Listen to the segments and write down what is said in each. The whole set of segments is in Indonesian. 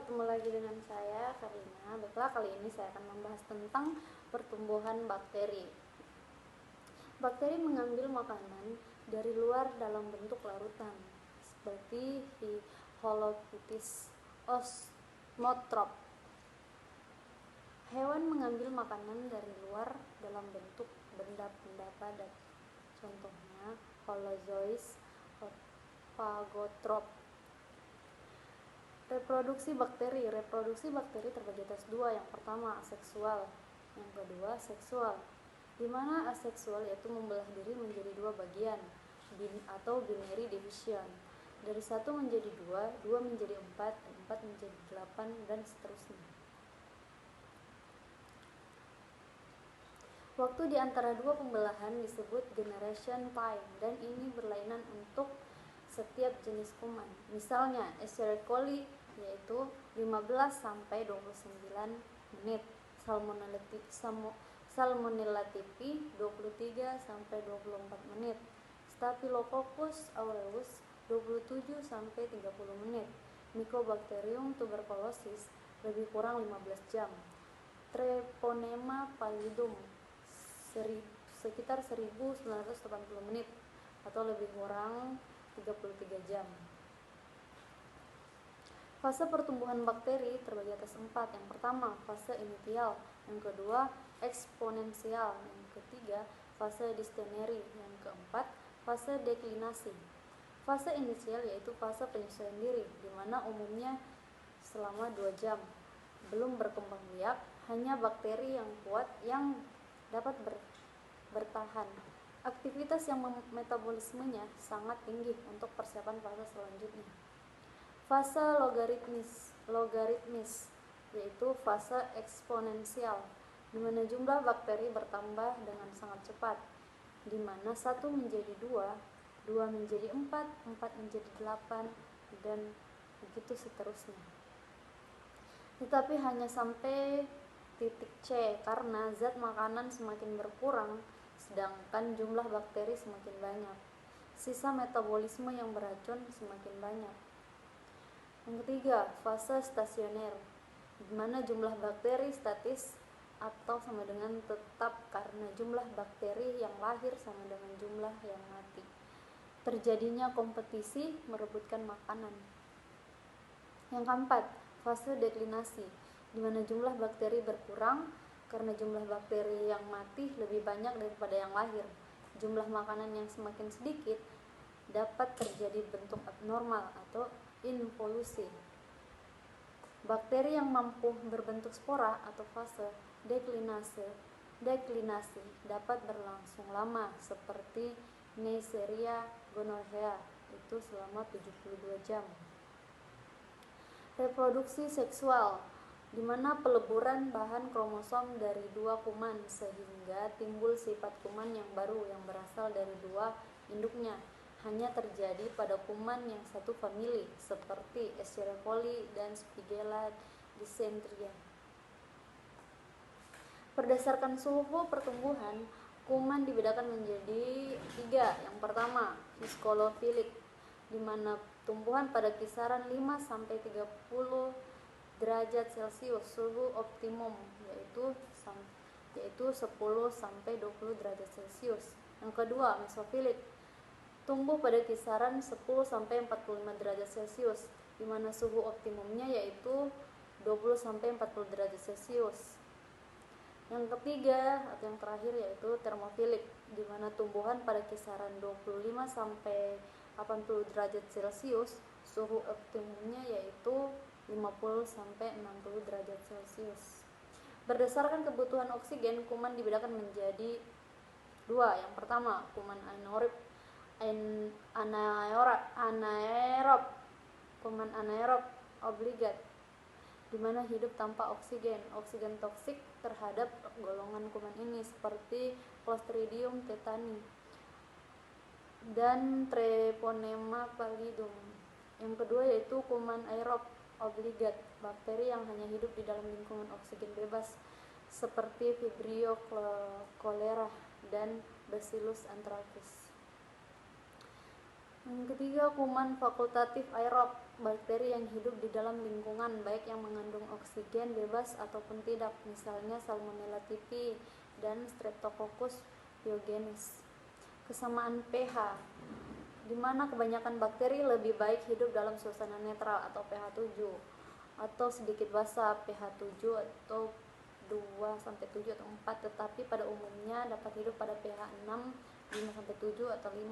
bertemu lagi dengan saya Karina. Baiklah, kali ini saya akan membahas tentang pertumbuhan bakteri. Bakteri mengambil makanan dari luar dalam bentuk larutan, seperti di Holopitis osmotrop. Hewan mengambil makanan dari luar dalam bentuk benda-benda padat, contohnya Holozois phagotrop. Reproduksi bakteri terbagi atas dua. Yang pertama aseksual, yang kedua seksual. Di mana aseksual yaitu membelah diri menjadi dua bagian atau binary division. Dari 1 menjadi 2, 2 menjadi 4, 4 menjadi 8, dan seterusnya. Waktu di antara dua pembelahan disebut generation time, dan ini berlainan untuk setiap jenis kuman. Misalnya Escherichia coli yaitu 15 sampai 29 menit, Salmonella typhi 23 sampai 24 menit, Staphylococcus aureus 27 sampai 30 menit, Mycobacterium tuberculosis lebih kurang 15 jam, Treponema pallidum sekitar 1980 menit atau lebih kurang 33 jam. Fase pertumbuhan bakteri terbagi atas 4. Yang pertama, fase initial. Yang kedua, eksponensial. Yang ketiga, fase dysentery. Yang keempat, fase deklinasi. Fase inisial yaitu fase penyesuaian diri, di mana umumnya selama 2 jam. Belum berkembang biak, hanya bakteri yang kuat yang dapat bertahan. Aktivitas yang metabolismenya sangat tinggi untuk persiapan fase selanjutnya. Fase logaritmis yaitu fase eksponensial, di mana jumlah bakteri bertambah dengan sangat cepat, di mana 1 menjadi 2, 2 menjadi 4, 4 menjadi 8, dan begitu seterusnya. Tetapi hanya sampai titik C, karena zat makanan semakin berkurang sedangkan jumlah bakteri semakin banyak. Sisa metabolisme yang beracun semakin banyak. Yang ketiga, fase stasioner, di mana jumlah bakteri statis atau sama dengan tetap karena jumlah bakteri yang lahir sama dengan jumlah yang mati. Terjadinya kompetisi merebutkan makanan. Yang keempat, fase deklinasi, di mana jumlah bakteri berkurang karena jumlah bakteri yang mati lebih banyak daripada yang lahir. Jumlah makanan yang semakin sedikit dapat terjadi bentuk abnormal atau involusi. Bakteri yang mampu berbentuk spora atau fase deklinasi dapat berlangsung lama, seperti Neisseria gonorrhea, itu selama 72 jam. Reproduksi seksual, di mana peleburan bahan kromosom dari dua kuman sehingga timbul sifat kuman yang baru yang berasal dari dua induknya, hanya terjadi pada kuman yang satu famili seperti Escherichia coli dan Shigella dysentery. Berdasarkan suhu pertumbuhan, kuman dibedakan menjadi 3. Yang pertama, histophilic, di mana tumbuhan pada kisaran 5 sampai 30 derajat Celcius, suhu optimum yaitu 10 sampai 20 derajat Celcius. Yang kedua, mesophilik, tumbuh pada kisaran 10 sampai 45 derajat Celcius, di mana suhu optimumnya yaitu 20 sampai 40 derajat Celcius. Yang ketiga atau yang terakhir yaitu termofilik, di mana tumbuhan pada kisaran 25 sampai 80 derajat Celcius, suhu optimumnya yaitu 50 sampai 60 derajat Celcius. Berdasarkan kebutuhan oksigen, kuman dibedakan menjadi 2. Yang pertama, kuman anaerob, kuman anaerob obligat, di mana hidup tanpa oksigen toksik terhadap golongan kuman ini seperti Clostridium tetani dan Treponema pallidum. Yang kedua yaitu kuman aerob obligat, bakteri yang hanya hidup di dalam lingkungan oksigen bebas seperti Vibrio cholera dan Bacillus anthracis. Yang ketiga, kuman fakultatif aerob, bakteri yang hidup di dalam lingkungan, baik yang mengandung oksigen bebas ataupun tidak, misalnya Salmonella typhi dan Streptococcus pyogenes. Kesamaan pH, di mana kebanyakan bakteri lebih baik hidup dalam suasana netral atau pH 7 atau sedikit basah pH 7 atau 2-7 atau 4, tetapi pada umumnya dapat hidup pada pH 6, 5-7 atau 5.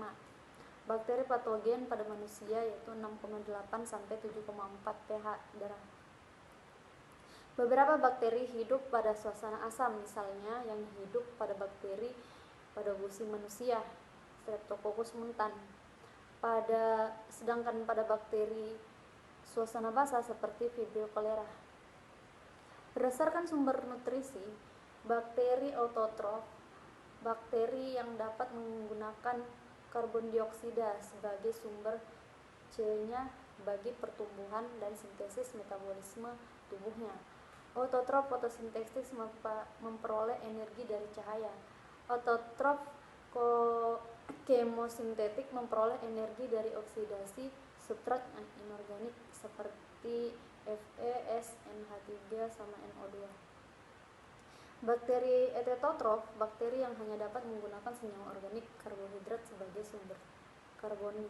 Bakteri patogen pada manusia yaitu 6,8-7,4 pH darah. Beberapa bakteri hidup pada suasana asam, misalnya yang hidup pada bakteri pada gusi manusia, Streptococcus muntan. Sedangkan pada bakteri suasana basah seperti Vibrio cholera. Berdasarkan sumber nutrisi, bakteri autotrof, bakteri yang dapat menggunakan karbon dioksida sebagai sumber C-nya bagi pertumbuhan dan sintesis metabolisme tubuhnya. Autotrof fotosintesis memperoleh energi dari cahaya. Autotrof kemosintetik memperoleh energi dari oksidasi substrat inorganik seperti FeSNH3 sama NO2. Bakteri heterotrof, bakteri yang hanya dapat menggunakan senyawa organik karbohidrat sebagai sumber karbonnya.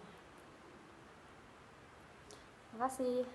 Terima kasih.